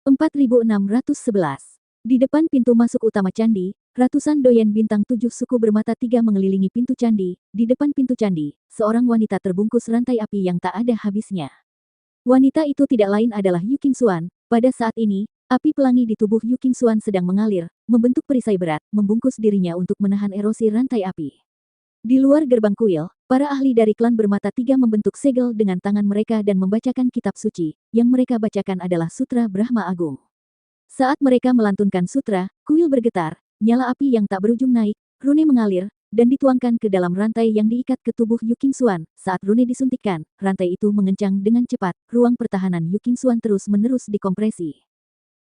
4611. Di depan pintu masuk utama candi, ratusan doyen bintang 7 suku bermata 3 mengelilingi pintu candi. Di depan pintu candi, seorang wanita terbungkus rantai api yang tak ada habisnya. Wanita itu tidak lain adalah Yu Qingxuan. Pada saat ini, api pelangi di tubuh Yu Qingxuan sedang mengalir, membentuk perisai berat, membungkus dirinya untuk menahan erosi rantai api. Di luar gerbang kuil, para ahli dari klan bermata 3 membentuk segel dengan tangan mereka dan membacakan kitab suci. Yang mereka bacakan adalah Sutra Brahma Agung. Saat mereka melantunkan sutra, kuil bergetar, nyala api yang tak berujung naik, rune mengalir, dan dituangkan ke dalam rantai yang diikat ke tubuh Yu Qingxuan. Saat rune disuntikkan, rantai itu mengencang dengan cepat, ruang pertahanan Yu Qingxuan terus-menerus dikompresi.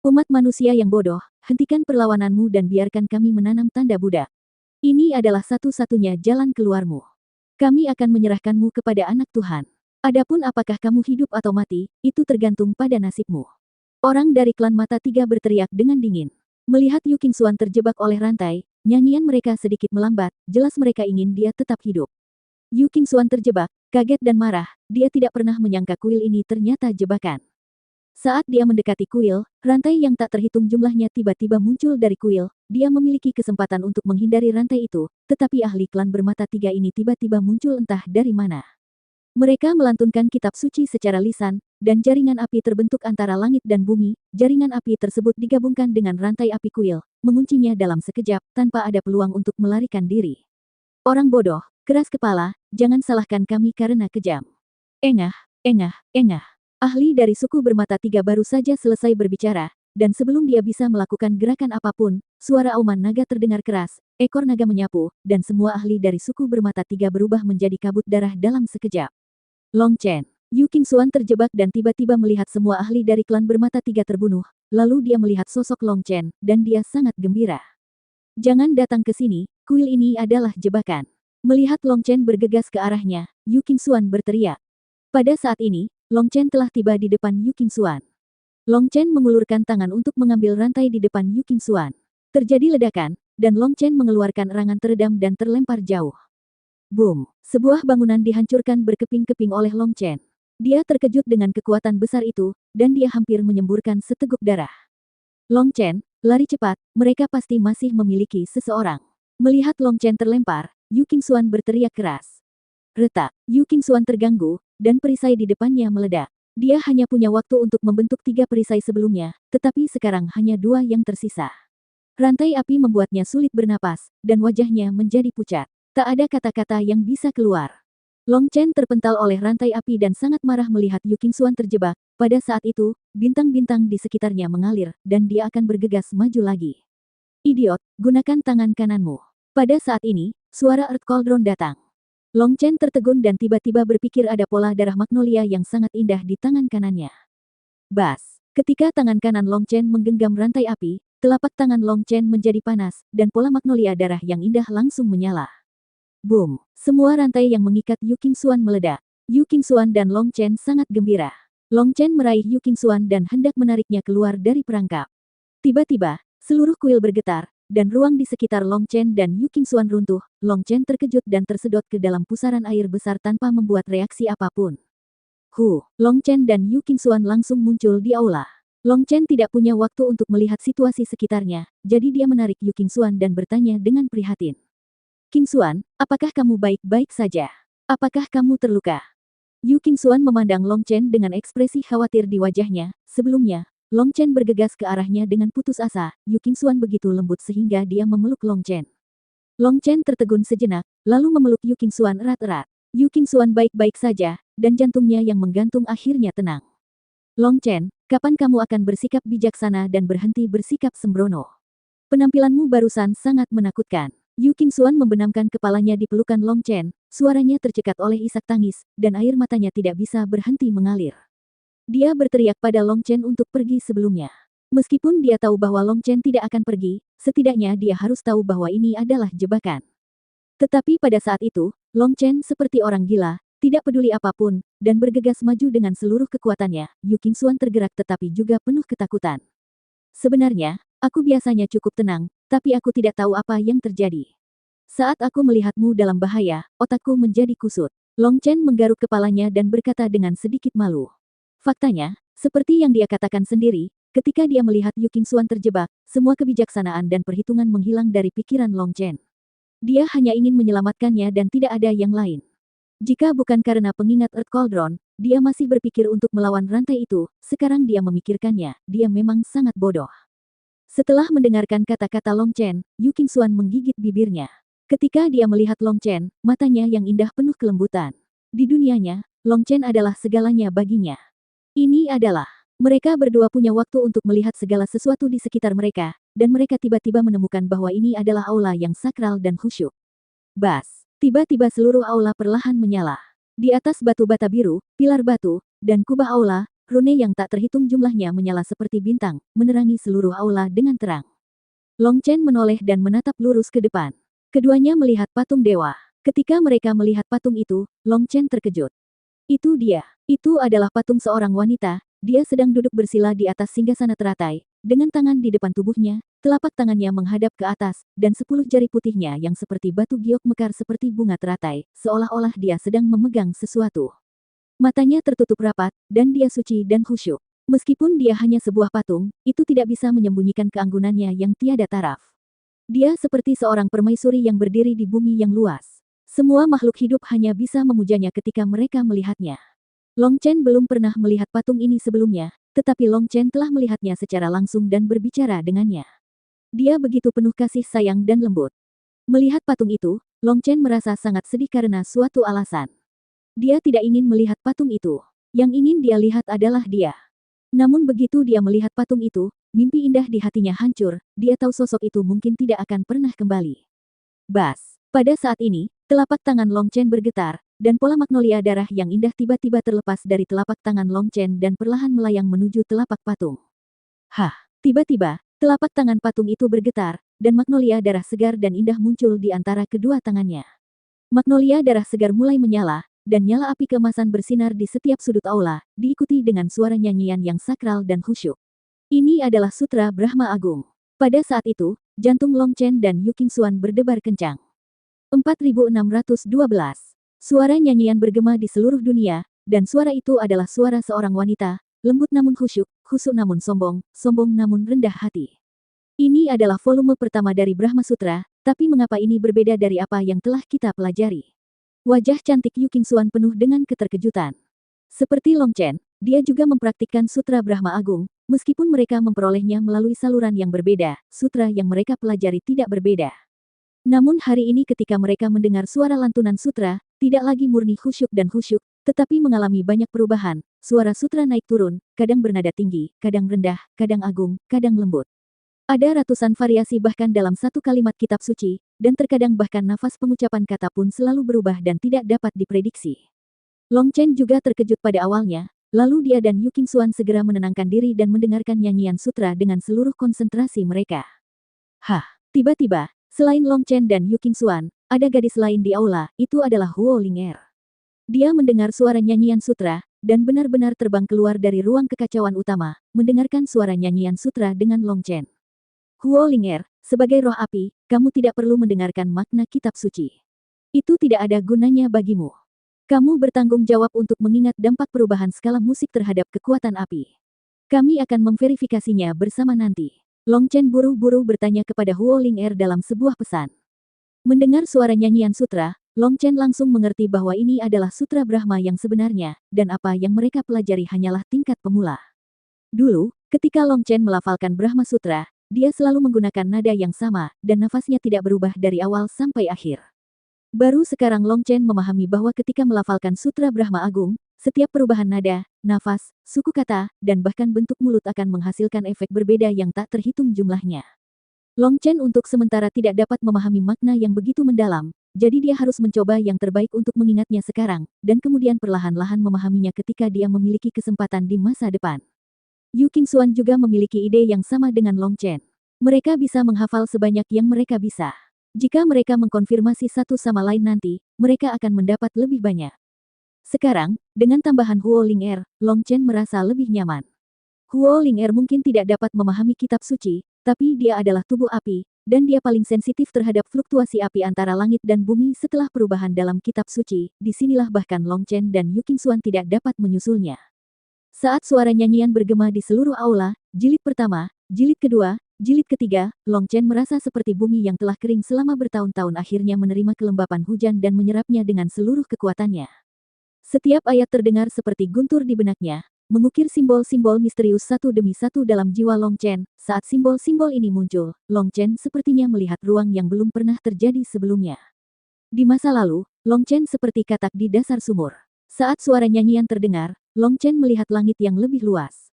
Umat manusia yang bodoh, hentikan perlawananmu dan biarkan kami menanam tanda Buddha. Ini adalah satu-satunya jalan keluarmu. Kami akan menyerahkanmu kepada anak Tuhan. Adapun apakah kamu hidup atau mati, itu tergantung pada nasibmu. Orang dari klan mata 3 berteriak dengan dingin. Melihat Yu Qingxuan terjebak oleh rantai, nyanyian mereka sedikit melambat, jelas mereka ingin dia tetap hidup. Yu Qingxuan terjebak, kaget dan marah, dia tidak pernah menyangka kuil ini ternyata jebakan. Saat dia mendekati kuil, rantai yang tak terhitung jumlahnya tiba-tiba muncul dari kuil. Dia memiliki kesempatan untuk menghindari rantai itu, tetapi ahli klan bermata 3 ini tiba-tiba muncul entah dari mana. Mereka melantunkan kitab suci secara lisan, dan jaringan api terbentuk antara langit dan bumi. Jaringan api tersebut digabungkan dengan rantai api kuil, menguncinya dalam sekejap, tanpa ada peluang untuk melarikan diri. Orang bodoh, keras kepala, jangan salahkan kami karena kejam. Engah, engah, engah. Ahli dari suku bermata 3 baru saja selesai berbicara, dan sebelum dia bisa melakukan gerakan apapun, suara auman naga terdengar keras, ekor naga menyapu, dan semua ahli dari suku bermata 3 berubah menjadi kabut darah dalam sekejap. Long Chen. Yu Qingxuan terjebak dan tiba-tiba melihat semua ahli dari klan bermata 3 terbunuh, lalu dia melihat sosok Long Chen, dan dia sangat gembira. Jangan datang ke sini, kuil ini adalah jebakan. Melihat Long Chen bergegas ke arahnya, Yu Qingxuan berteriak. Pada saat ini, Long Chen telah tiba di depan Yu Qingxuan. Long Chen mengulurkan tangan untuk mengambil rantai di depan Yu Qingxuan. Terjadi ledakan, dan Long Chen mengeluarkan erangan teredam dan terlempar jauh. Boom! Sebuah bangunan dihancurkan berkeping-keping oleh Long Chen. Dia terkejut dengan kekuatan besar itu, dan dia hampir menyemburkan seteguk darah. Long Chen, lari cepat, mereka pasti masih memiliki seseorang. Melihat Long Chen terlempar, Yu Qingxuan berteriak keras. Retak, Yu Qingxuan terganggu, dan perisai di depannya meledak. Dia hanya punya waktu untuk membentuk 3 perisai sebelumnya, tetapi sekarang hanya 2 yang tersisa. Rantai api membuatnya sulit bernapas, dan wajahnya menjadi pucat. Tak ada kata-kata yang bisa keluar. Long Chen terpental oleh rantai api dan sangat marah melihat Yu Qingxuan terjebak. Pada saat itu, bintang-bintang di sekitarnya mengalir, dan dia akan bergegas maju lagi. Idiot, gunakan tangan kananmu. Pada saat ini, suara Earth Cauldron datang. Long Chen tertegun dan tiba-tiba berpikir ada pola darah magnolia yang sangat indah di tangan kanannya. Bas! Ketika tangan kanan Long Chen menggenggam rantai api, telapak tangan Long Chen menjadi panas, dan pola magnolia darah yang indah langsung menyala. Boom! Semua rantai yang mengikat Yu Qingxuan meledak. Yu Qingxuan dan Long Chen sangat gembira. Long Chen meraih Yu Qingxuan dan hendak menariknya keluar dari perangkap. Tiba-tiba, seluruh kuil bergetar, dan ruang di sekitar Long Chen dan Yu Qingxuan runtuh. Long Chen terkejut dan tersedot ke dalam pusaran air besar tanpa membuat reaksi apapun. Long Chen dan Yu Qingxuan langsung muncul di aula. Long Chen tidak punya waktu untuk melihat situasi sekitarnya, jadi dia menarik Yu Qingxuan dan bertanya dengan prihatin. Qingxuan, apakah kamu baik-baik saja? Apakah kamu terluka? Yu Qingxuan memandang Long Chen dengan ekspresi khawatir di wajahnya. Sebelumnya, Long Chen bergegas ke arahnya dengan putus asa. Yu Qingxuan begitu lembut sehingga dia memeluk Long Chen. Long Chen tertegun sejenak, lalu memeluk Yu Qingxuan erat-erat. Yu Qingxuan baik-baik saja, dan jantungnya yang menggantung akhirnya tenang. Long Chen, kapan kamu akan bersikap bijaksana dan berhenti bersikap sembrono? Penampilanmu barusan sangat menakutkan. Yu Qingxuan membenamkan kepalanya di pelukan Long Chen, suaranya tercekat oleh isak tangis, dan air matanya tidak bisa berhenti mengalir. Dia berteriak pada Long Chen untuk pergi sebelumnya. Meskipun dia tahu bahwa Long Chen tidak akan pergi, setidaknya dia harus tahu bahwa ini adalah jebakan. Tetapi pada saat itu, Long Chen seperti orang gila, tidak peduli apapun, dan bergegas maju dengan seluruh kekuatannya. Yu Qingxuan tergerak tetapi juga penuh ketakutan. Sebenarnya, aku biasanya cukup tenang, tapi aku tidak tahu apa yang terjadi. Saat aku melihatmu dalam bahaya, otakku menjadi kusut. Long Chen menggaruk kepalanya dan berkata dengan sedikit malu. Faktanya, seperti yang dia katakan sendiri, Ketika dia melihat Yu Qingxuan terjebak, semua kebijaksanaan dan perhitungan menghilang dari pikiran Long Chen. Dia hanya ingin menyelamatkannya dan tidak ada yang lain. Jika bukan karena pengingat Earth Cauldron, dia masih berpikir untuk melawan rantai itu, sekarang dia memikirkannya, dia memang sangat bodoh. Setelah mendengarkan kata-kata Long Chen, Yu Qingxuan menggigit bibirnya. Ketika dia melihat Long Chen, matanya yang indah penuh kelembutan. Di dunianya, Long Chen adalah segalanya baginya. Ini adalah mereka berdua punya waktu untuk melihat segala sesuatu di sekitar mereka, dan mereka tiba-tiba menemukan bahwa ini adalah aula yang sakral dan khusyuk. Bas! Tiba-tiba seluruh aula perlahan menyala. Di atas batu bata biru, pilar batu, dan kubah aula, rune yang tak terhitung jumlahnya menyala seperti bintang, menerangi seluruh aula dengan terang. Long Chen menoleh dan menatap lurus ke depan. Keduanya melihat patung dewa. Ketika mereka melihat patung itu, Long Chen terkejut. Itu dia. Itu adalah patung seorang wanita. Dia sedang duduk bersila di atas singgasana teratai, dengan tangan di depan tubuhnya, telapak tangannya menghadap ke atas, dan 10 jari putihnya yang seperti batu giok mekar seperti bunga teratai, seolah-olah dia sedang memegang sesuatu. Matanya tertutup rapat, dan dia suci dan khusyuk. Meskipun dia hanya sebuah patung, itu tidak bisa menyembunyikan keanggunannya yang tiada taraf. Dia seperti seorang permaisuri yang berdiri di bumi yang luas. Semua makhluk hidup hanya bisa memujanya ketika mereka melihatnya. Long Chen belum pernah melihat patung ini sebelumnya, tetapi Long Chen telah melihatnya secara langsung dan berbicara dengannya. Dia begitu penuh kasih sayang dan lembut. Melihat patung itu, Long Chen merasa sangat sedih karena suatu alasan. Dia tidak ingin melihat patung itu. Yang ingin dia lihat adalah dia. Namun begitu dia melihat patung itu, mimpi indah di hatinya hancur, dia tahu sosok itu mungkin tidak akan pernah kembali. Bas! Pada saat ini, telapak tangan Long Chen bergetar, dan pola magnolia darah yang indah tiba-tiba terlepas dari telapak tangan Long Chen dan perlahan melayang menuju telapak patung. Hah! Tiba-tiba, telapak tangan patung itu bergetar, dan magnolia darah segar dan indah muncul di antara kedua tangannya. Magnolia darah segar mulai menyala, dan nyala api keemasan bersinar di setiap sudut aula, diikuti dengan suara nyanyian yang sakral dan khusyuk. Ini adalah Sutra Brahma Agung. Pada saat itu, jantung Long Chen dan Yu Qingxuan berdebar kencang. 4612. Suara nyanyian bergema di seluruh dunia, dan suara itu adalah suara seorang wanita, lembut namun khusyuk, khusyuk namun sombong, sombong namun rendah hati. Ini adalah volume pertama dari Brahma Sutra, tapi mengapa ini berbeda dari apa yang telah kita pelajari? Wajah cantik Yu Qingxuan penuh dengan keterkejutan. Seperti Long Chen, dia juga mempraktikkan Sutra Brahma Agung, meskipun mereka memperolehnya melalui saluran yang berbeda, sutra yang mereka pelajari tidak berbeda. Namun hari ini ketika mereka mendengar suara lantunan sutra, tidak lagi murni khusyuk dan khusyuk, tetapi mengalami banyak perubahan, suara sutra naik turun, kadang bernada tinggi, kadang rendah, kadang agung, kadang lembut. Ada ratusan variasi bahkan dalam satu kalimat kitab suci, dan terkadang bahkan nafas pengucapan kata pun selalu berubah dan tidak dapat diprediksi. Long Chen juga terkejut pada awalnya, lalu dia dan Yu Qingxuan segera menenangkan diri dan mendengarkan nyanyian sutra dengan seluruh konsentrasi mereka. Hah, tiba-tiba, selain Long Chen dan Yu Qingxuan, ada gadis lain di aula, itu adalah Huo Ling'er. Dia mendengar suara nyanyian sutra, dan benar-benar terbang keluar dari ruang kekacauan utama, mendengarkan suara nyanyian sutra dengan Long Chen. Huo Ling'er, sebagai roh api, kamu tidak perlu mendengarkan makna kitab suci. Itu tidak ada gunanya bagimu. Kamu bertanggung jawab untuk mengingat dampak perubahan skala musik terhadap kekuatan api. Kami akan memverifikasinya bersama nanti. Long Chen buru-buru bertanya kepada Huo Ling'er dalam sebuah pesan. Mendengar suara nyanyian sutra, Long Chen langsung mengerti bahwa ini adalah sutra Brahma yang sebenarnya, dan apa yang mereka pelajari hanyalah tingkat pemula. Dulu, ketika Long Chen melafalkan Brahma Sutra, dia selalu menggunakan nada yang sama, dan nafasnya tidak berubah dari awal sampai akhir. Baru sekarang Long Chen memahami bahwa ketika melafalkan Sutra Brahma Agung, setiap perubahan nada, nafas, suku kata, dan bahkan bentuk mulut akan menghasilkan efek berbeda yang tak terhitung jumlahnya. Long Chen untuk sementara tidak dapat memahami makna yang begitu mendalam, jadi dia harus mencoba yang terbaik untuk mengingatnya sekarang, dan kemudian perlahan-lahan memahaminya ketika dia memiliki kesempatan di masa depan. Yu Qingxuan juga memiliki ide yang sama dengan Long Chen. Mereka bisa menghafal sebanyak yang mereka bisa. Jika mereka mengkonfirmasi satu sama lain nanti, mereka akan mendapat lebih banyak. Sekarang, dengan tambahan Huo Ling'er, Long Chen merasa lebih nyaman. Huo Ling'er mungkin tidak dapat memahami kitab suci, tapi dia adalah tubuh api, dan dia paling sensitif terhadap fluktuasi api antara langit dan bumi setelah perubahan dalam kitab suci. Disinilah bahkan Long Chen dan Yu Qingxuan tidak dapat menyusulnya. Saat suara nyanyian bergema di seluruh aula, Jilid pertama, jilid kedua, jilid ketiga, Long Chen merasa seperti bumi yang telah kering selama bertahun-tahun akhirnya menerima kelembapan hujan dan menyerapnya dengan seluruh kekuatannya. Setiap ayat terdengar seperti guntur di benaknya, mengukir simbol-simbol misterius satu demi satu dalam jiwa Long Chen. Saat simbol-simbol ini muncul, Long Chen sepertinya melihat ruang yang belum pernah terjadi sebelumnya. Di masa lalu, Long Chen seperti katak di dasar sumur. Saat suara nyanyian terdengar, Long Chen melihat langit yang lebih luas.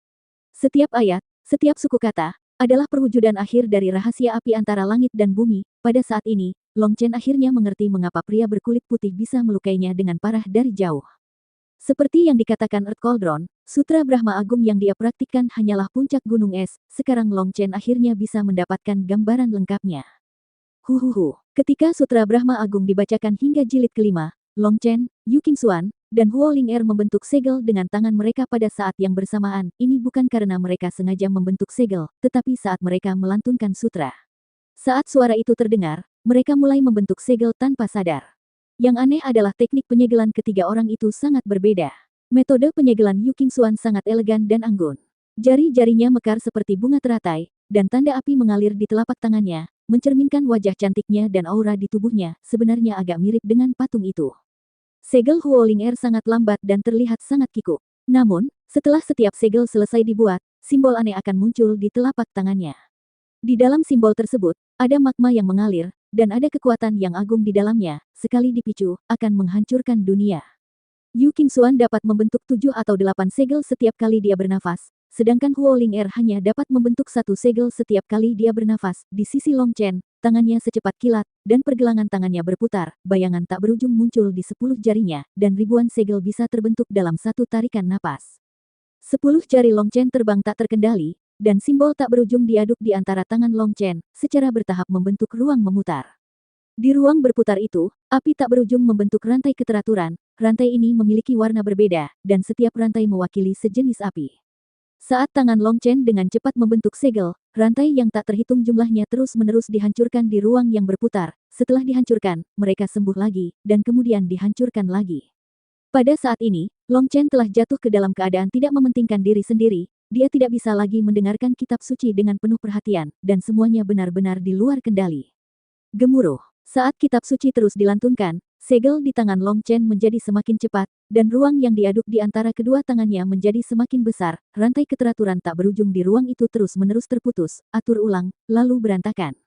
Setiap ayat, setiap suku kata, adalah perwujudan akhir dari rahasia api antara langit dan bumi. Pada saat ini, Long Chen akhirnya mengerti mengapa pria berkulit putih bisa melukainya dengan parah dari jauh. Seperti yang dikatakan Earth Cauldron, Sutra Brahma Agung yang dia praktikkan hanyalah puncak gunung es. Sekarang Long Chen akhirnya bisa mendapatkan gambaran lengkapnya. Ketika Sutra Brahma Agung dibacakan hingga jilid kelima, Long Chen, Yu Qingxuan, dan Huo Ling'er membentuk segel dengan tangan mereka pada saat yang bersamaan. Ini bukan karena mereka sengaja membentuk segel, tetapi saat mereka melantunkan sutra. Saat suara itu terdengar, mereka mulai membentuk segel tanpa sadar. Yang aneh adalah teknik penyegelan ketiga orang itu sangat berbeda. Metode penyegelan Yu Qingxuan sangat elegan dan anggun. Jari-jarinya mekar seperti bunga teratai, dan tanda api mengalir di telapak tangannya, mencerminkan wajah cantiknya dan aura di tubuhnya, sebenarnya agak mirip dengan patung itu. Segel Huo Ling'er sangat lambat dan terlihat sangat kikuk. Namun, setelah setiap segel selesai dibuat, simbol aneh akan muncul di telapak tangannya. Di dalam simbol tersebut, ada magma yang mengalir, dan ada kekuatan yang agung di dalamnya, sekali dipicu, akan menghancurkan dunia. Yu Qingxuan dapat membentuk 7 atau 8 segel setiap kali dia bernafas, sedangkan Huo Ling'er hanya dapat membentuk 1 segel setiap kali dia bernafas. Di sisi Long Chen, tangannya secepat kilat, dan pergelangan tangannya berputar, bayangan tak berujung muncul di 10 jarinya, dan ribuan segel bisa terbentuk dalam satu tarikan napas. 10 jari Long Chen terbang tak terkendali, dan simbol tak berujung diaduk di antara tangan Long Chen, secara bertahap membentuk ruang memutar. Di ruang berputar itu, api tak berujung membentuk rantai keteraturan. Rantai ini memiliki warna berbeda, dan setiap rantai mewakili sejenis api. Saat tangan Long Chen dengan cepat membentuk segel, rantai yang tak terhitung jumlahnya terus-menerus dihancurkan di ruang yang berputar. Setelah dihancurkan, mereka sembuh lagi, dan kemudian dihancurkan lagi. Pada saat ini, Long Chen telah jatuh ke dalam keadaan tidak mementingkan diri sendiri. Dia tidak bisa lagi mendengarkan kitab suci dengan penuh perhatian, dan semuanya benar-benar di luar kendali. Gemuruh. Saat kitab suci terus dilantunkan, segel di tangan Long Chen menjadi semakin cepat, dan ruang yang diaduk di antara kedua tangannya menjadi semakin besar. Rantai keteraturan tak berujung di ruang itu terus-menerus terputus, atur ulang, lalu berantakan.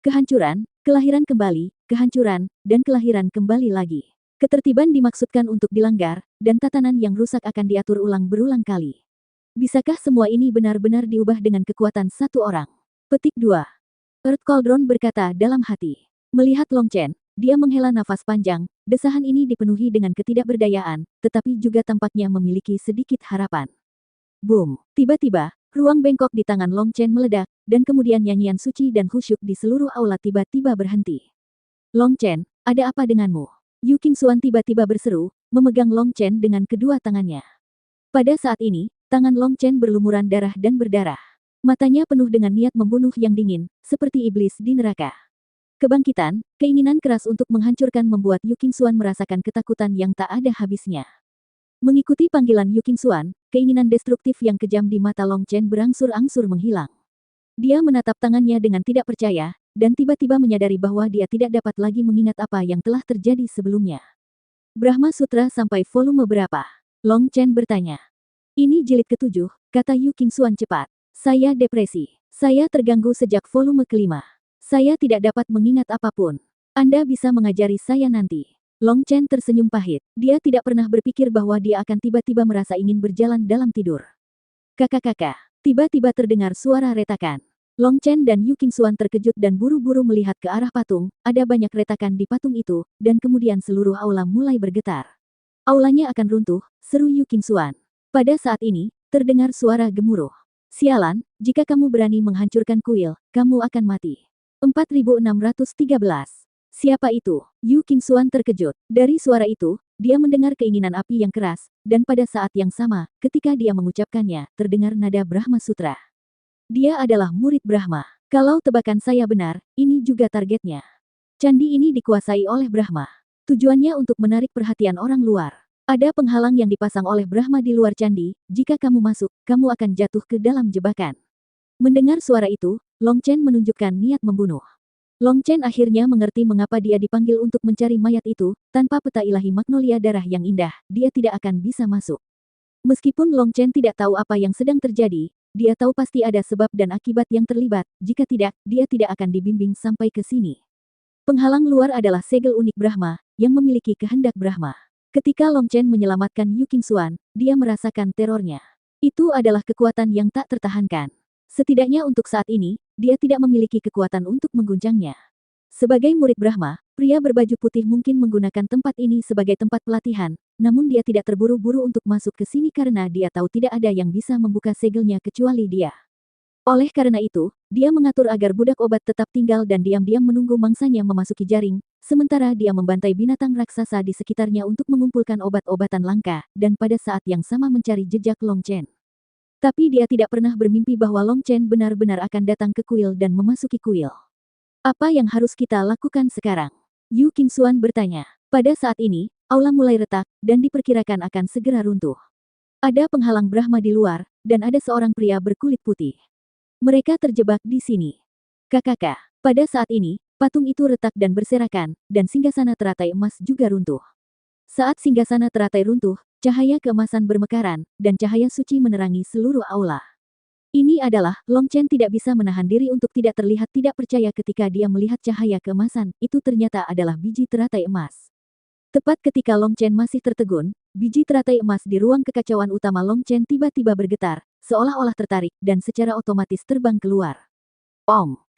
Kehancuran, kelahiran kembali, kehancuran, dan kelahiran kembali lagi. Ketertiban dimaksudkan untuk dilanggar, dan tatanan yang rusak akan diatur ulang berulang kali. Bisakah semua ini benar-benar diubah dengan kekuatan satu orang? Petik 2. Earth Cauldron berkata dalam hati. Melihat Long Chen, dia menghela nafas panjang. Desahan ini dipenuhi dengan ketidakberdayaan, tetapi juga tampaknya memiliki sedikit harapan. Boom! Tiba-tiba, ruang bengkok di tangan Long Chen meledak, dan kemudian nyanyian suci dan khusyuk di seluruh aula tiba-tiba berhenti. Long Chen, ada apa denganmu? Yu Qingxuan tiba-tiba berseru, memegang Long Chen dengan kedua tangannya. Pada saat ini, tangan Long Chen berlumuran darah dan berdarah. Matanya penuh dengan niat membunuh yang dingin, seperti iblis di neraka. Kebangkitan, keinginan keras untuk menghancurkan membuat Yu Qingxuan merasakan ketakutan yang tak ada habisnya. Mengikuti panggilan Yu Qingxuan, keinginan destruktif yang kejam di mata Long Chen berangsur-angsur menghilang. Dia menatap tangannya dengan tidak percaya, dan tiba-tiba menyadari bahwa dia tidak dapat lagi mengingat apa yang telah terjadi sebelumnya. Brahma Sutra sampai volume berapa? Long Chen bertanya. Ini jilid ke-7, kata Yu Qingxuan cepat. Saya depresi. Saya terganggu sejak volume kelima. Saya tidak dapat mengingat apapun. Anda bisa mengajari saya nanti. Long Chen tersenyum pahit. Dia tidak pernah berpikir bahwa dia akan tiba-tiba merasa ingin berjalan dalam tidur. Kakak-kakak. Tiba-tiba terdengar suara retakan. Long Chen dan Yu Qingxuan terkejut dan buru-buru melihat ke arah patung. Ada banyak retakan di patung itu, dan kemudian seluruh aula mulai bergetar. Aulanya akan runtuh, seru Yu Qingxuan. Pada saat ini, terdengar suara gemuruh. Sialan, jika kamu berani menghancurkan kuil, kamu akan mati. 4613. Siapa itu? Yu Qingxuan terkejut. Dari suara itu, dia mendengar keinginan api yang keras, dan pada saat yang sama, ketika dia mengucapkannya, terdengar nada Brahma Sutra. Dia adalah murid Brahma. Kalau tebakan saya benar, ini juga targetnya. Candi ini dikuasai oleh Brahma. Tujuannya untuk menarik perhatian orang luar. Ada penghalang yang dipasang oleh Brahma di luar candi, jika kamu masuk, kamu akan jatuh ke dalam jebakan. Mendengar suara itu, Long Chen menunjukkan niat membunuh. Long Chen akhirnya mengerti mengapa dia dipanggil untuk mencari mayat itu, tanpa peta ilahi magnolia darah yang indah, dia tidak akan bisa masuk. Meskipun Long Chen tidak tahu apa yang sedang terjadi, dia tahu pasti ada sebab dan akibat yang terlibat, jika tidak, dia tidak akan dibimbing sampai ke sini. Penghalang luar adalah segel unik Brahma, yang memiliki kehendak Brahma. Ketika Long Chen menyelamatkan Yu Qingxuan, dia merasakan terornya. Itu adalah kekuatan yang tak tertahankan. Setidaknya untuk saat ini, dia tidak memiliki kekuatan untuk mengguncangnya. Sebagai murid Brahma, pria berbaju putih mungkin menggunakan tempat ini sebagai tempat pelatihan, namun dia tidak terburu-buru untuk masuk ke sini karena dia tahu tidak ada yang bisa membuka segelnya kecuali dia. Oleh karena itu, dia mengatur agar budak obat tetap tinggal dan diam-diam menunggu mangsanya memasuki jaring, sementara dia membantai binatang raksasa di sekitarnya untuk mengumpulkan obat-obatan langka, dan pada saat yang sama mencari jejak Long Chen. Tapi dia tidak pernah bermimpi bahwa Long Chen benar-benar akan datang ke kuil dan memasuki kuil. Apa yang harus kita lakukan sekarang? Yu Qingxuan bertanya. Pada saat ini, aula mulai retak, dan diperkirakan akan segera runtuh. Ada penghalang Brahma di luar, dan ada seorang pria berkulit putih. Mereka terjebak di sini. Kakak, pada saat ini, patung itu retak dan berserakan, dan singgasana teratai emas juga runtuh. Saat singgasana teratai runtuh, cahaya keemasan bermekaran, dan cahaya suci menerangi seluruh aula. Ini adalah, Long Chen tidak bisa menahan diri untuk tidak terlihat tidak percaya ketika dia melihat cahaya keemasan, itu ternyata adalah biji teratai emas. Tepat ketika Long Chen masih tertegun, biji teratai emas di ruang kekacauan utama Long Chen tiba-tiba bergetar, seolah-olah tertarik, dan secara otomatis terbang keluar.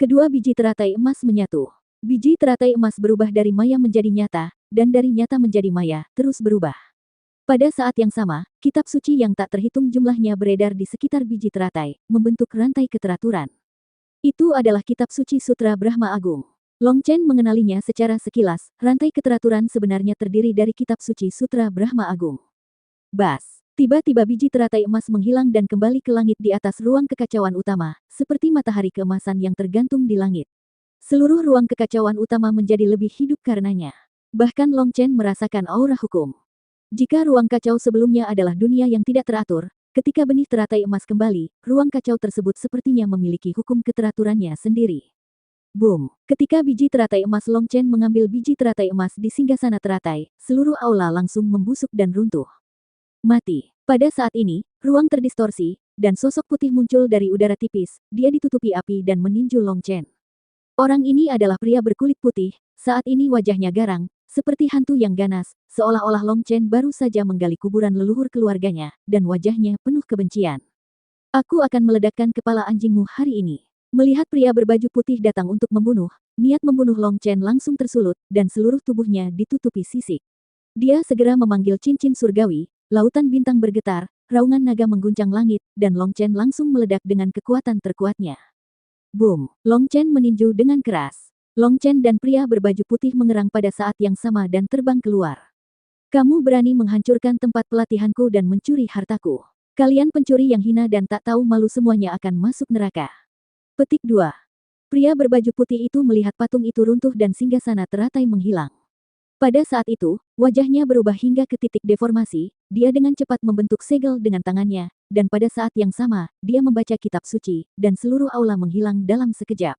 Kedua biji teratai emas menyatu. Biji teratai emas berubah dari maya menjadi nyata, dan dari nyata menjadi maya, terus berubah. Pada saat yang sama, kitab suci yang tak terhitung jumlahnya beredar di sekitar biji teratai, membentuk rantai keteraturan. Itu adalah kitab suci Sutra Brahma Agung. Long Chen mengenalinya secara sekilas, rantai keteraturan sebenarnya terdiri dari kitab suci Sutra Brahma Agung. Bas! Tiba-tiba biji teratai emas menghilang dan kembali ke langit di atas ruang kekacauan utama, seperti matahari keemasan yang tergantung di langit. Seluruh ruang kekacauan utama menjadi lebih hidup karenanya. Bahkan Long Chen merasakan aura hukum. Jika ruang kacau sebelumnya adalah dunia yang tidak teratur, ketika benih teratai emas kembali, ruang kacau tersebut sepertinya memiliki hukum keteraturannya sendiri. Boom! Ketika biji teratai emas Long Chen mengambil biji teratai emas di singgasana teratai, seluruh aula langsung membusuk dan runtuh. Mati. Pada saat ini, ruang terdistorsi, dan sosok putih muncul dari udara tipis, dia ditutupi api dan meninju Long Chen. Orang ini adalah pria berkulit putih, saat ini wajahnya garang, seperti hantu yang ganas, seolah-olah Long Chen baru saja menggali kuburan leluhur keluarganya, dan wajahnya penuh kebencian. Aku akan meledakkan kepala anjingmu hari ini. Melihat pria berbaju putih datang untuk membunuh, niat membunuh Long Chen langsung tersulut, dan seluruh tubuhnya ditutupi sisik. Dia segera memanggil cincin surgawi, lautan bintang bergetar, raungan naga mengguncang langit, dan Long Chen langsung meledak dengan kekuatan terkuatnya. Boom! Long Chen meninju dengan keras. Long Chen dan pria berbaju putih mengerang pada saat yang sama dan terbang keluar. Kamu berani menghancurkan tempat pelatihanku dan mencuri hartaku. Kalian pencuri yang hina dan tak tahu malu semuanya akan masuk neraka. Petik 2. Pria berbaju putih itu melihat patung itu runtuh dan singgasana teratai menghilang. Pada saat itu, wajahnya berubah hingga ke titik deformasi, dia dengan cepat membentuk segel dengan tangannya, dan pada saat yang sama, dia membaca kitab suci, dan seluruh aula menghilang dalam sekejap.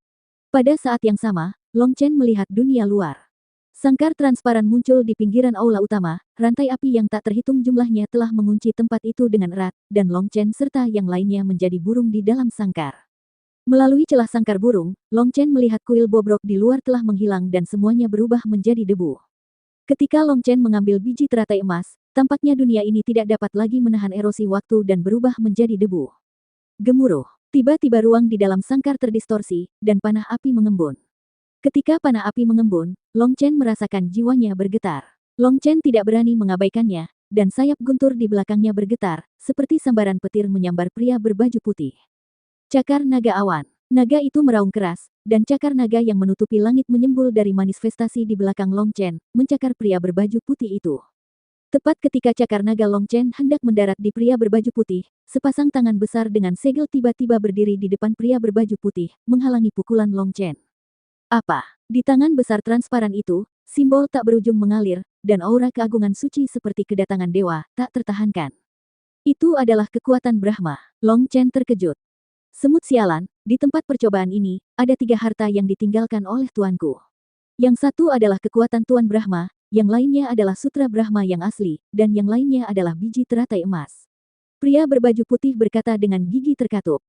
Pada saat yang sama, Long Chen melihat dunia luar. Sangkar transparan muncul di pinggiran aula utama, rantai api yang tak terhitung jumlahnya telah mengunci tempat itu dengan erat, dan Long Chen serta yang lainnya menjadi burung di dalam sangkar. Melalui celah sangkar burung, Long Chen melihat kuil bobrok di luar telah menghilang dan semuanya berubah menjadi debu. Ketika Long Chen mengambil biji teratai emas, tampaknya dunia ini tidak dapat lagi menahan erosi waktu dan berubah menjadi debu. Gemuruh. Tiba-tiba ruang di dalam sangkar terdistorsi, dan panah api mengembun. Ketika panah api mengembun, Long Chen merasakan jiwanya bergetar. Long Chen tidak berani mengabaikannya, dan sayap guntur di belakangnya bergetar, seperti sambaran petir menyambar pria berbaju putih. Cakar naga awan. Naga itu meraung keras, dan cakar naga yang menutupi langit menyembul dari manifestasi di belakang Long Chen, mencakar pria berbaju putih itu. Tepat ketika cakar naga Long Chen hendak mendarat di pria berbaju putih, sepasang tangan besar dengan segel tiba-tiba berdiri di depan pria berbaju putih, menghalangi pukulan Long Chen. Apa? Di tangan besar transparan itu, simbol tak berujung mengalir, dan aura keagungan suci seperti kedatangan dewa, tak tertahankan. Itu adalah kekuatan Brahma. Long Chen terkejut. Semut sialan, di tempat percobaan ini, ada 3 harta yang ditinggalkan oleh tuanku. Yang satu adalah kekuatan Tuan Brahma, yang lainnya adalah Sutra Brahma yang asli, dan yang lainnya adalah biji teratai emas. Pria berbaju putih berkata dengan gigi terkatup.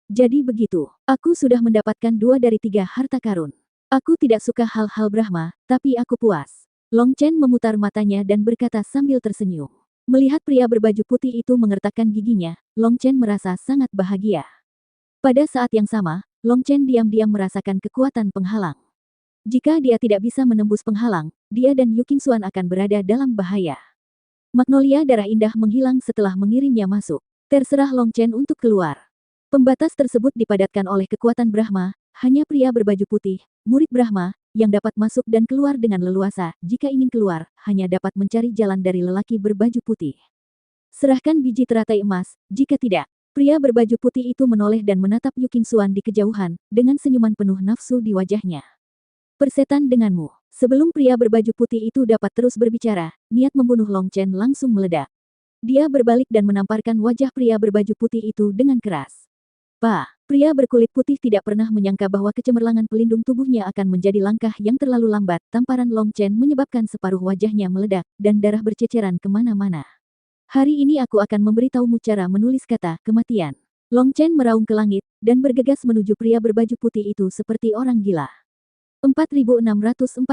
Jadi begitu, aku sudah mendapatkan 2 dari 3 harta karun. Aku tidak suka hal-hal Brahma, tapi aku puas. Long Chen memutar matanya dan berkata sambil tersenyum. Melihat pria berbaju putih itu mengertakkan giginya, Long Chen merasa sangat bahagia. Pada saat yang sama, Long Chen diam-diam merasakan kekuatan penghalang. Jika dia tidak bisa menembus penghalang, dia dan Yu Qingxuan akan berada dalam bahaya. Magnolia darah indah menghilang setelah mengirimnya masuk. Terserah Long Chen untuk keluar. Pembatas tersebut dipadatkan oleh kekuatan Brahma, hanya pria berbaju putih, murid Brahma, yang dapat masuk dan keluar dengan leluasa. Jika ingin keluar, hanya dapat mencari jalan dari lelaki berbaju putih. Serahkan biji teratai emas, jika tidak. Pria berbaju putih itu menoleh dan menatap Yu Qingxuan di kejauhan, dengan senyuman penuh nafsu di wajahnya. Persetan denganmu. Sebelum pria berbaju putih itu dapat terus berbicara, niat membunuh Long Chen langsung meledak. Dia berbalik dan menamparkan wajah pria berbaju putih itu dengan keras. Pria berkulit putih tidak pernah menyangka bahwa kecemerlangan pelindung tubuhnya akan menjadi langkah yang terlalu lambat. Tamparan Long Chen menyebabkan separuh wajahnya meledak, dan darah berceceran kemana-mana. Hari ini aku akan memberitahumu cara menulis kata kematian. Long Chen meraung ke langit, dan bergegas menuju pria berbaju putih itu seperti orang gila. 4614.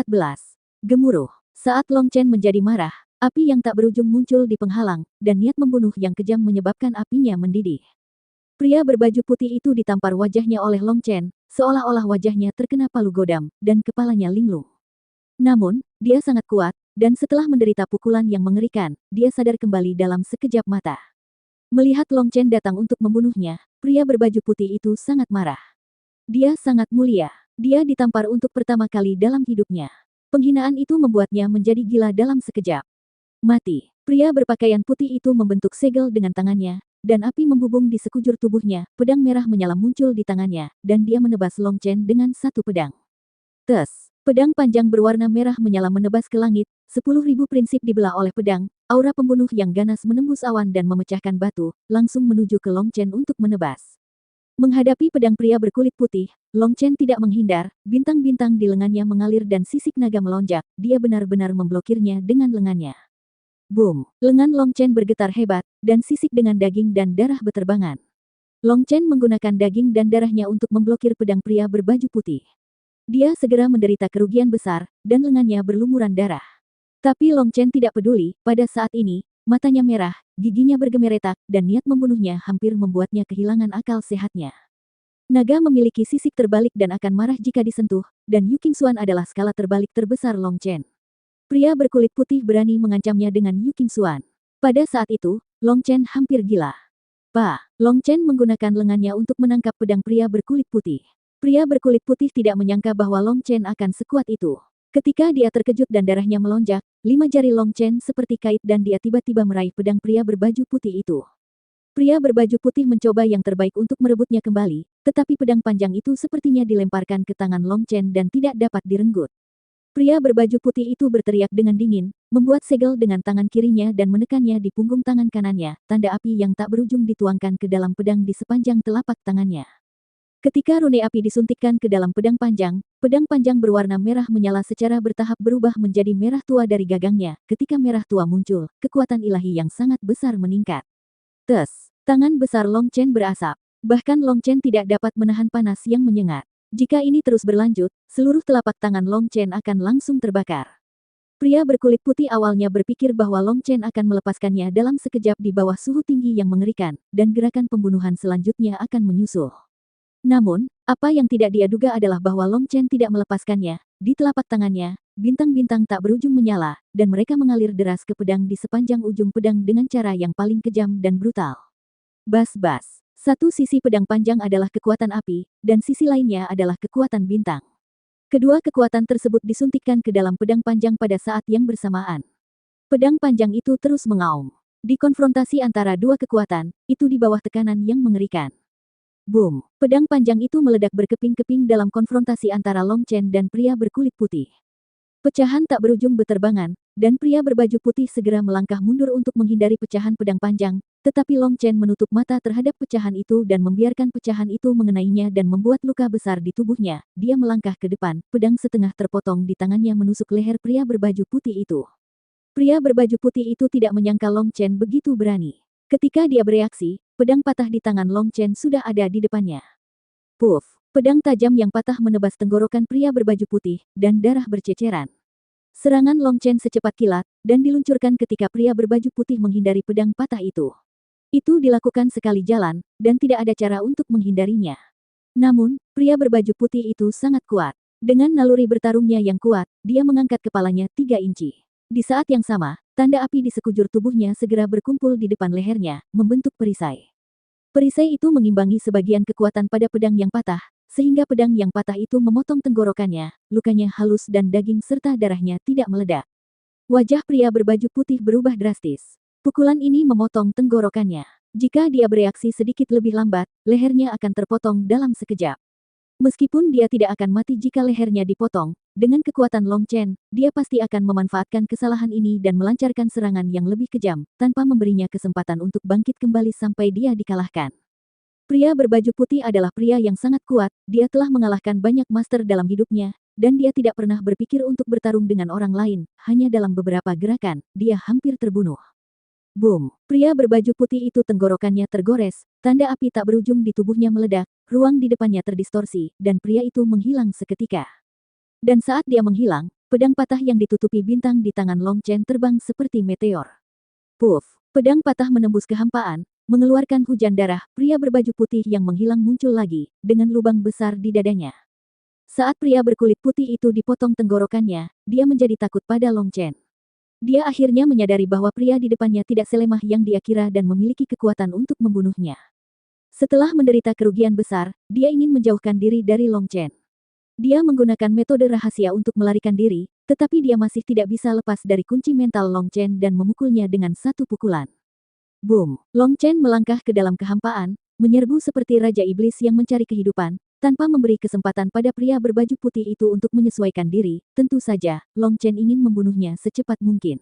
Gemuruh. Saat Long Chen menjadi marah, api yang tak berujung muncul di penghalang, dan niat membunuh yang kejam menyebabkan apinya mendidih. Pria berbaju putih itu ditampar wajahnya oleh Long Chen, seolah-olah wajahnya terkena palu godam, dan kepalanya linglung. Namun, dia sangat kuat, dan setelah menderita pukulan yang mengerikan, dia sadar kembali dalam sekejap mata. Melihat Long Chen datang untuk membunuhnya, pria berbaju putih itu sangat marah. Dia sangat mulia. Dia ditampar untuk pertama kali dalam hidupnya. Penghinaan itu membuatnya menjadi gila dalam sekejap. Mati. Pria berpakaian putih itu membentuk segel dengan tangannya, dan api membubung di sekujur tubuhnya. Pedang merah menyala muncul di tangannya, dan dia menebas Long Chen dengan satu pedang. Tes. Pedang panjang berwarna merah menyala menebas ke langit, 10.000 prinsip dibelah oleh pedang, aura pembunuh yang ganas menembus awan dan memecahkan batu, langsung menuju ke Long Chen untuk menebas. Menghadapi pedang pria berkulit putih, Long Chen tidak menghindar, bintang-bintang di lengannya mengalir dan sisik naga melonjak, dia benar-benar memblokirnya dengan lengannya. Boom! Lengan Long Chen bergetar hebat, dan sisik dengan daging dan darah beterbangan. Long Chen menggunakan daging dan darahnya untuk memblokir pedang pria berbaju putih. Dia segera menderita kerugian besar, dan lengannya berlumuran darah. Tapi Long Chen tidak peduli, pada saat ini, matanya merah, giginya bergemeretak, dan niat membunuhnya hampir membuatnya kehilangan akal sehatnya. Naga memiliki sisik terbalik dan akan marah jika disentuh, dan Yu Qingxuan adalah skala terbalik terbesar Long Chen. Pria berkulit putih berani mengancamnya dengan Yu Qingxuan. Pada saat itu, Long Chen hampir gila. Long Chen menggunakan lengannya untuk menangkap pedang pria berkulit putih. Pria berkulit putih tidak menyangka bahwa Long Chen akan sekuat itu. Ketika dia terkejut dan darahnya melonjak, 5 jari Long Chen seperti kait dan dia tiba-tiba meraih pedang pria berbaju putih itu. Pria berbaju putih mencoba yang terbaik untuk merebutnya kembali, tetapi pedang panjang itu sepertinya dilemparkan ke tangan Long Chen dan tidak dapat direnggut. Pria berbaju putih itu berteriak dengan dingin, membuat segel dengan tangan kirinya dan menekannya di punggung tangan kanannya, tanda api yang tak berujung dituangkan ke dalam pedang di sepanjang telapak tangannya. Ketika rune api disuntikkan ke dalam pedang panjang berwarna merah menyala secara bertahap berubah menjadi merah tua dari gagangnya. Ketika merah tua muncul, kekuatan ilahi yang sangat besar meningkat. Tes, tangan besar Long Chen berasap. Bahkan Long Chen tidak dapat menahan panas yang menyengat. Jika ini terus berlanjut, seluruh telapak tangan Long Chen akan langsung terbakar. Pria berkulit putih awalnya berpikir bahwa Long Chen akan melepaskannya dalam sekejap di bawah suhu tinggi yang mengerikan, dan gerakan pembunuhan selanjutnya akan menyusul. Namun, apa yang tidak dia duga adalah bahwa Long Chen tidak melepaskannya. Di telapak tangannya, bintang-bintang tak berujung menyala, dan mereka mengalir deras ke pedang di sepanjang ujung pedang dengan cara yang paling kejam dan brutal. Bas-bas. Satu sisi pedang panjang adalah kekuatan api, dan sisi lainnya adalah kekuatan bintang. Kedua kekuatan tersebut disuntikkan ke dalam pedang panjang pada saat yang bersamaan. Pedang panjang itu terus mengaum. Di konfrontasi antara dua kekuatan, itu di bawah tekanan yang mengerikan. Boom! Pedang panjang itu meledak berkeping-keping dalam konfrontasi antara Long Chen dan pria berkulit putih. Pecahan tak berujung beterbangan, dan pria berbaju putih segera melangkah mundur untuk menghindari pecahan pedang panjang, tetapi Long Chen menutup mata terhadap pecahan itu dan membiarkan pecahan itu mengenainya dan membuat luka besar di tubuhnya. Dia melangkah ke depan, pedang setengah terpotong di tangannya menusuk leher pria berbaju putih itu. Pria berbaju putih itu tidak menyangka Long Chen begitu berani. Ketika dia bereaksi, pedang patah di tangan Long Chen sudah ada di depannya. Puff! Pedang tajam yang patah menebas tenggorokan pria berbaju putih, dan darah berceceran. Serangan Long Chen secepat kilat, dan diluncurkan ketika pria berbaju putih menghindari pedang patah itu. Itu dilakukan sekali jalan, dan tidak ada cara untuk menghindarinya. Namun, pria berbaju putih itu sangat kuat. Dengan naluri bertarungnya yang kuat, dia mengangkat kepalanya 3 inci. Di saat yang sama, tanda api di sekujur tubuhnya segera berkumpul di depan lehernya, membentuk perisai. Perisai itu mengimbangi sebagian kekuatan pada pedang yang patah, sehingga pedang yang patah itu memotong tenggorokannya, lukanya halus dan daging serta darahnya tidak meledak. Wajah pria berbaju putih berubah drastis. Pukulan ini memotong tenggorokannya. Jika dia bereaksi sedikit lebih lambat, lehernya akan terpotong dalam sekejap. Meskipun dia tidak akan mati jika lehernya dipotong, dengan kekuatan Long Chen, dia pasti akan memanfaatkan kesalahan ini dan melancarkan serangan yang lebih kejam, tanpa memberinya kesempatan untuk bangkit kembali sampai dia dikalahkan. Pria berbaju putih adalah pria yang sangat kuat, dia telah mengalahkan banyak master dalam hidupnya, dan dia tidak pernah berpikir untuk bertarung dengan orang lain, hanya dalam beberapa gerakan, dia hampir terbunuh. Boom! Pria berbaju putih itu tenggorokannya tergores, tanda api tak berujung di tubuhnya meledak, ruang di depannya terdistorsi, dan pria itu menghilang seketika. Dan saat dia menghilang, pedang patah yang ditutupi bintang di tangan Long Chen terbang seperti meteor. Puff! Pedang patah menembus kehampaan, mengeluarkan hujan darah, pria berbaju putih yang menghilang muncul lagi, dengan lubang besar di dadanya. Saat pria berkulit putih itu dipotong tenggorokannya, dia menjadi takut pada Long Chen. Dia akhirnya menyadari bahwa pria di depannya tidak selemah yang dia kira dan memiliki kekuatan untuk membunuhnya. Setelah menderita kerugian besar, dia ingin menjauhkan diri dari Long Chen. Dia menggunakan metode rahasia untuk melarikan diri, tetapi dia masih tidak bisa lepas dari kunci mental Long Chen dan memukulnya dengan satu pukulan. Boom! Long Chen melangkah ke dalam kehampaan, menyerbu seperti Raja Iblis yang mencari kehidupan, tanpa memberi kesempatan pada pria berbaju putih itu untuk menyesuaikan diri. Tentu saja, Long Chen ingin membunuhnya secepat mungkin.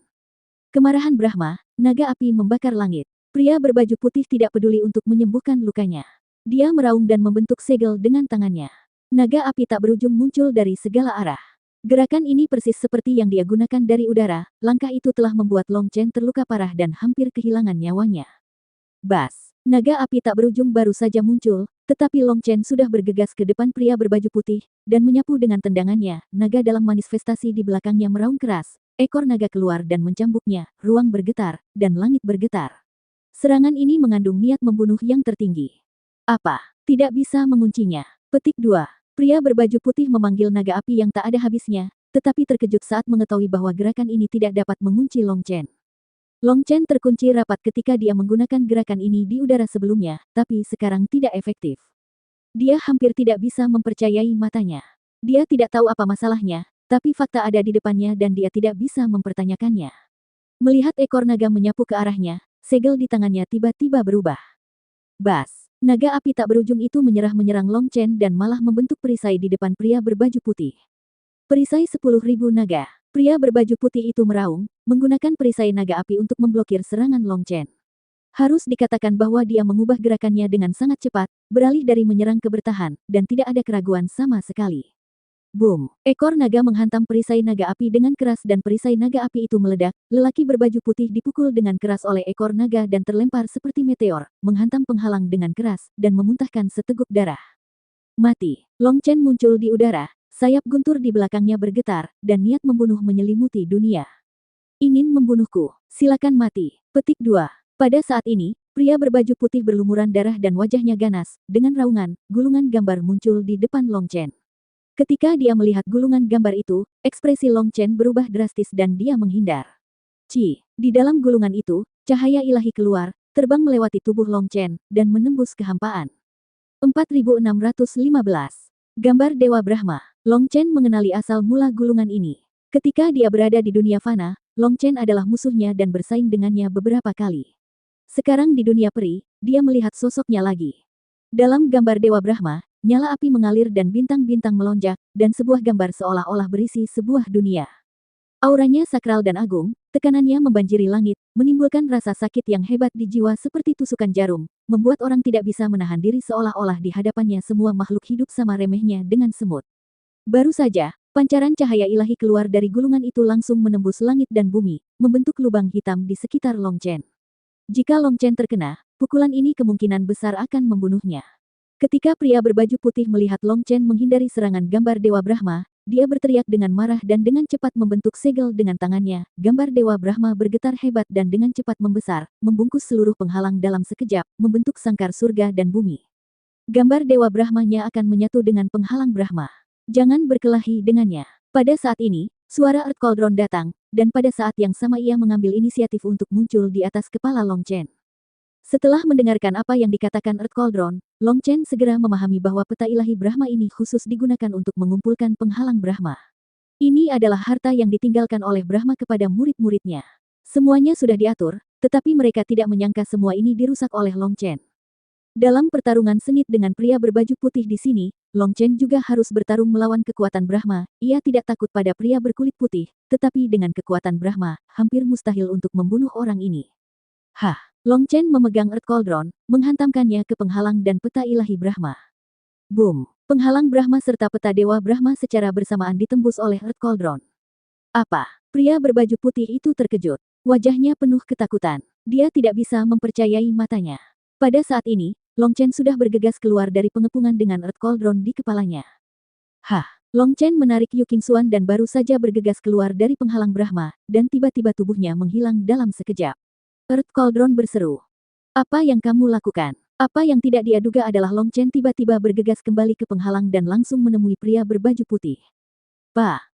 Kemarahan Brahma, naga api membakar langit. Pria berbaju putih tidak peduli untuk menyembuhkan lukanya. Dia meraung dan membentuk segel dengan tangannya. Naga api tak berujung muncul dari segala arah. Gerakan ini persis seperti yang dia gunakan dari udara, langkah itu telah membuat Long Chen terluka parah dan hampir kehilangan nyawanya. Bas! Naga api tak berujung baru saja muncul, tetapi Long Chen sudah bergegas ke depan pria berbaju putih, dan menyapu dengan tendangannya. Naga dalam manifestasi di belakangnya meraung keras, ekor naga keluar dan mencambuknya, ruang bergetar, dan langit bergetar. Serangan ini mengandung niat membunuh yang tertinggi. Apa? Tidak bisa menguncinya. Petik 2. Pria berbaju putih memanggil naga api yang tak ada habisnya, tetapi terkejut saat mengetahui bahwa gerakan ini tidak dapat mengunci Long Chen. Long Chen terkunci rapat ketika dia menggunakan gerakan ini di udara sebelumnya, tapi sekarang tidak efektif. Dia hampir tidak bisa mempercayai matanya. Dia tidak tahu apa masalahnya, tapi fakta ada di depannya dan dia tidak bisa mempertanyakannya. Melihat ekor naga menyapu ke arahnya, segel di tangannya tiba-tiba berubah. Bas! Naga api tak berujung itu menyerang Long Chen dan malah membentuk perisai di depan pria berbaju putih. Perisai 10.000 naga. Pria berbaju putih itu meraung, menggunakan perisai naga api untuk memblokir serangan Long Chen. Harus dikatakan bahwa dia mengubah gerakannya dengan sangat cepat, beralih dari menyerang ke bertahan, dan tidak ada keraguan sama sekali. Boom! Ekor naga menghantam perisai naga api dengan keras dan perisai naga api itu meledak. Lelaki berbaju putih dipukul dengan keras oleh ekor naga dan terlempar seperti meteor, menghantam penghalang dengan keras, dan memuntahkan seteguk darah. Mati! Long Chen muncul di udara. Sayap guntur di belakangnya bergetar, dan niat membunuh menyelimuti dunia. Ingin membunuhku? Silakan mati. Petik 2. Pada saat ini, pria berbaju putih berlumuran darah dan wajahnya ganas, dengan raungan, gulungan gambar muncul di depan Long Chen. Ketika dia melihat gulungan gambar itu, ekspresi Long Chen berubah drastis dan dia menghindar. Ci, di dalam gulungan itu, cahaya ilahi keluar, terbang melewati tubuh Long Chen, dan menembus kehampaan. 4615. Gambar Dewa Brahma. Long Chen mengenali asal mula gulungan ini. Ketika dia berada di dunia fana, Long Chen adalah musuhnya dan bersaing dengannya beberapa kali. Sekarang di dunia peri, dia melihat sosoknya lagi. Dalam gambar Dewa Brahma, nyala api mengalir dan bintang-bintang melonjak, dan sebuah gambar seolah-olah berisi sebuah dunia. Auranya sakral dan agung, tekanannya membanjiri langit, menimbulkan rasa sakit yang hebat di jiwa seperti tusukan jarum, membuat orang tidak bisa menahan diri seolah-olah di hadapannya semua makhluk hidup sama remehnya dengan semut. Baru saja, pancaran cahaya ilahi keluar dari gulungan itu langsung menembus langit dan bumi, membentuk lubang hitam di sekitar Long Chen. Jika Long Chen terkena, pukulan ini kemungkinan besar akan membunuhnya. Ketika pria berbaju putih melihat Long Chen menghindari serangan gambar Dewa Brahma, dia berteriak dengan marah dan dengan cepat membentuk segel dengan tangannya. Gambar Dewa Brahma bergetar hebat dan dengan cepat membesar, membungkus seluruh penghalang dalam sekejap, membentuk sangkar surga dan bumi. Gambar Dewa Brahmanya akan menyatu dengan penghalang Brahma. Jangan berkelahi dengannya. Pada saat ini, suara Earth Cauldron datang, dan pada saat yang sama ia mengambil inisiatif untuk muncul di atas kepala Long Chen. Setelah mendengarkan apa yang dikatakan Earth Cauldron, Long Chen segera memahami bahwa peta ilahi Brahma ini khusus digunakan untuk mengumpulkan penghalang Brahma. Ini adalah harta yang ditinggalkan oleh Brahma kepada murid-muridnya. Semuanya sudah diatur, tetapi mereka tidak menyangka semua ini dirusak oleh Long Chen. Dalam pertarungan sengit dengan pria berbaju putih di sini, Long Chen juga harus bertarung melawan kekuatan Brahma. Ia tidak takut pada pria berkulit putih, tetapi dengan kekuatan Brahma, hampir mustahil untuk membunuh orang ini. Hah! Long Chen memegang Earth Cauldron, menghantamkannya ke penghalang dan peta ilahi Brahma. Boom! Penghalang Brahma serta peta Dewa Brahma secara bersamaan ditembus oleh Earth Cauldron. Apa? Pria berbaju putih itu terkejut. Wajahnya penuh ketakutan. Dia tidak bisa mempercayai matanya. Pada saat ini, Long Chen sudah bergegas keluar dari pengepungan dengan Earth Cauldron di kepalanya. Hah! Long Chen menarik Yu Qingxuan dan baru saja bergegas keluar dari penghalang Brahma, dan tiba-tiba tubuhnya menghilang dalam sekejap. Earth Cauldron berseru. Apa yang kamu lakukan? Apa yang tidak dia duga adalah Long Chen tiba-tiba bergegas kembali ke penghalang dan langsung menemui pria berbaju putih.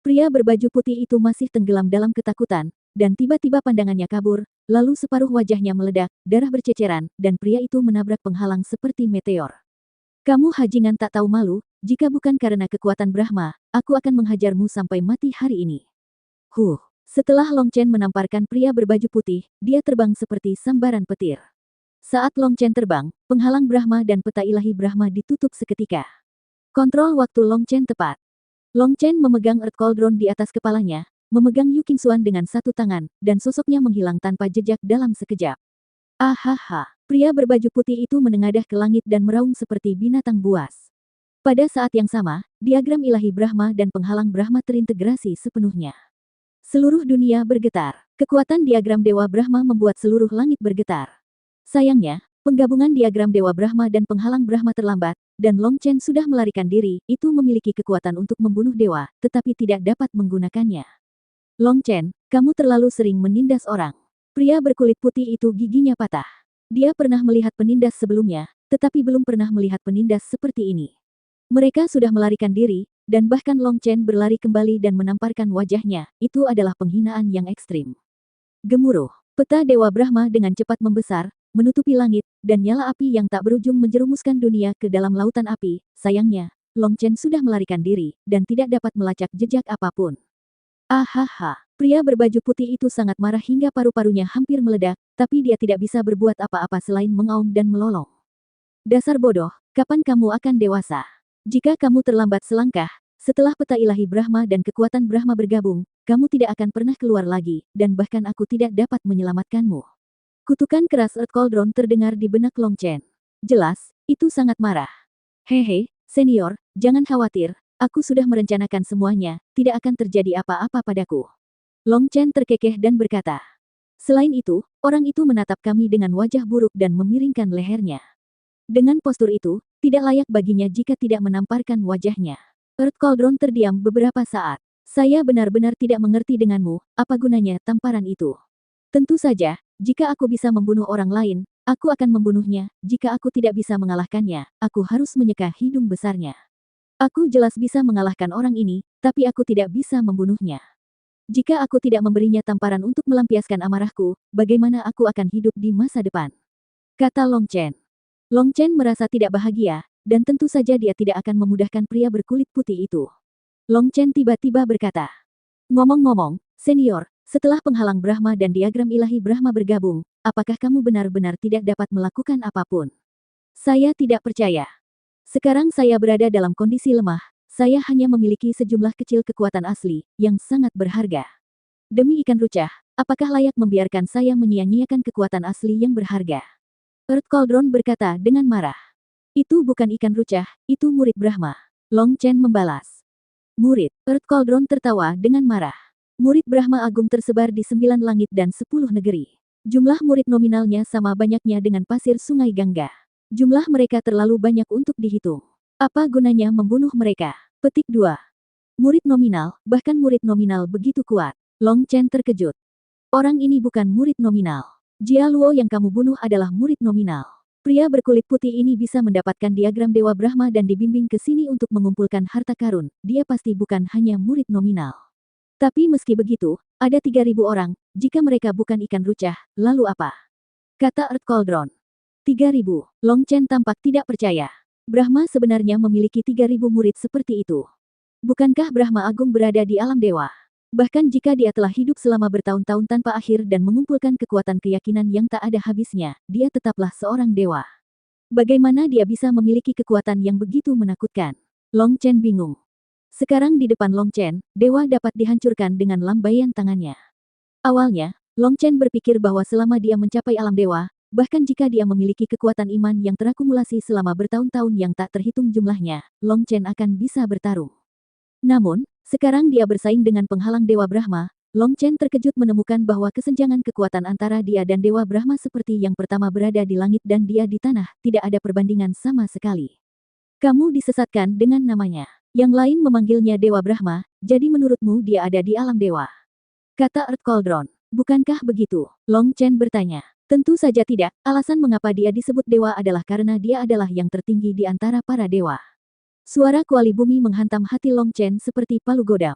Pria berbaju putih itu masih tenggelam dalam ketakutan, dan tiba-tiba pandangannya kabur, lalu separuh wajahnya meledak, darah berceceran, dan pria itu menabrak penghalang seperti meteor. Kamu hajingan tak tahu malu, jika bukan karena kekuatan Brahma, aku akan menghajarmu sampai mati hari ini. Setelah Long Chen menamparkan pria berbaju putih, dia terbang seperti sambaran petir. Saat Long Chen terbang, penghalang Brahma dan peta ilahi Brahma ditutup seketika. Kontrol waktu Long Chen tepat. Long Chen memegang Earth Cauldron di atas kepalanya, memegang Yu Qingxuan dengan satu tangan, dan sosoknya menghilang tanpa jejak dalam sekejap. Ahaha! Pria berbaju putih itu menengadah ke langit dan meraung seperti binatang buas. Pada saat yang sama, diagram ilahi Brahma dan penghalang Brahma terintegrasi sepenuhnya. Seluruh dunia bergetar. Kekuatan diagram Dewa Brahma membuat seluruh langit bergetar. Sayangnya, penggabungan diagram Dewa Brahma dan penghalang Brahma terlambat, dan Long Chen sudah melarikan diri, itu memiliki kekuatan untuk membunuh dewa, tetapi tidak dapat menggunakannya. Long Chen, kamu terlalu sering menindas orang. Pria berkulit putih itu giginya patah. Dia pernah melihat penindas sebelumnya, tetapi belum pernah melihat penindas seperti ini. Mereka sudah melarikan diri, dan bahkan Long Chen berlari kembali dan menamparkan wajahnya, itu adalah penghinaan yang ekstrim. Gemuruh, peta Dewa Brahma dengan cepat membesar, menutupi langit, dan nyala api yang tak berujung menjerumuskan dunia ke dalam lautan api. Sayangnya, Long Chen sudah melarikan diri, dan tidak dapat melacak jejak apapun. Ahaha, pria berbaju putih itu sangat marah hingga paru-parunya hampir meledak, tapi dia tidak bisa berbuat apa-apa selain mengaum dan melolong. Dasar bodoh, kapan kamu akan dewasa? Jika kamu terlambat selangkah, setelah peta ilahi Brahma dan kekuatan Brahma bergabung, kamu tidak akan pernah keluar lagi, dan bahkan aku tidak dapat menyelamatkanmu. Kutukan keras Earth Cauldron terdengar di benak Long Chen. Jelas, itu sangat marah. Hehe, senior, jangan khawatir, aku sudah merencanakan semuanya, tidak akan terjadi apa-apa padaku. Long Chen terkekeh dan berkata. Selain itu, orang itu menatap kami dengan wajah buruk dan memiringkan lehernya. Dengan postur itu, tidak layak baginya jika tidak menamparkan wajahnya. Earth Cauldron terdiam beberapa saat. Saya benar-benar tidak mengerti denganmu, apa gunanya tamparan itu? Tentu saja, jika aku bisa membunuh orang lain, aku akan membunuhnya. Jika aku tidak bisa mengalahkannya, aku harus menyeka hidung besarnya. Aku jelas bisa mengalahkan orang ini, tapi aku tidak bisa membunuhnya. Jika aku tidak memberinya tamparan untuk melampiaskan amarahku, bagaimana aku akan hidup di masa depan? Kata Long Chen. Long Chen merasa tidak bahagia, dan tentu saja dia tidak akan memudahkan pria berkulit putih itu. Long Chen tiba-tiba berkata, ngomong-ngomong, senior, setelah penghalang Brahma dan diagram ilahi Brahma bergabung, apakah kamu benar-benar tidak dapat melakukan apapun? Saya tidak percaya. Sekarang saya berada dalam kondisi lemah, saya hanya memiliki sejumlah kecil kekuatan asli, yang sangat berharga. Demi ikan rucah, apakah layak membiarkan saya menyia-nyiakan kekuatan asli yang berharga? Earth Cauldron berkata dengan marah. Itu bukan ikan rucah, itu murid Brahma. Long Chen membalas. Murid, Earth Cauldron tertawa dengan marah. Murid Brahma Agung tersebar di 9 langit dan 10 negeri. Jumlah murid nominalnya sama banyaknya dengan pasir sungai Gangga. Jumlah mereka terlalu banyak untuk dihitung. Apa gunanya membunuh mereka? Petik 2. Murid nominal, bahkan murid nominal begitu kuat. Long Chen terkejut. Orang ini bukan murid nominal. Jia Luo yang kamu bunuh adalah murid nominal. Pria berkulit putih ini bisa mendapatkan diagram Dewa Brahma dan dibimbing ke sini untuk mengumpulkan harta karun. Dia pasti bukan hanya murid nominal. Tapi meski begitu, ada 3.000 orang, jika mereka bukan ikan rucah, lalu apa? Kata Earth Cauldron. 3.000. Long Chen tampak tidak percaya. Brahma sebenarnya memiliki 3.000 murid seperti itu. Bukankah Brahma Agung berada di alam dewa? Bahkan jika dia telah hidup selama bertahun-tahun tanpa akhir dan mengumpulkan kekuatan keyakinan yang tak ada habisnya, dia tetaplah seorang dewa. Bagaimana dia bisa memiliki kekuatan yang begitu menakutkan? Long Chen bingung. Sekarang di depan Long Chen, dewa dapat dihancurkan dengan lambaian tangannya. Awalnya, Long Chen berpikir bahwa selama dia mencapai alam dewa, bahkan jika dia memiliki kekuatan iman yang terakumulasi selama bertahun-tahun yang tak terhitung jumlahnya, Long Chen akan bisa bertarung. Namun, sekarang dia bersaing dengan penghalang Dewa Brahma. Long Chen terkejut menemukan bahwa kesenjangan kekuatan antara dia dan Dewa Brahma seperti yang pertama berada di langit dan dia di tanah, tidak ada perbandingan sama sekali. Kamu disesatkan dengan namanya. Yang lain memanggilnya Dewa Brahma, jadi menurutmu dia ada di alam dewa? Kata Earth Cauldron. Bukankah begitu? Long Chen bertanya. Tentu saja tidak, alasan mengapa dia disebut dewa adalah karena dia adalah yang tertinggi di antara para dewa. Suara kuali bumi menghantam hati Long Chen seperti palu godam.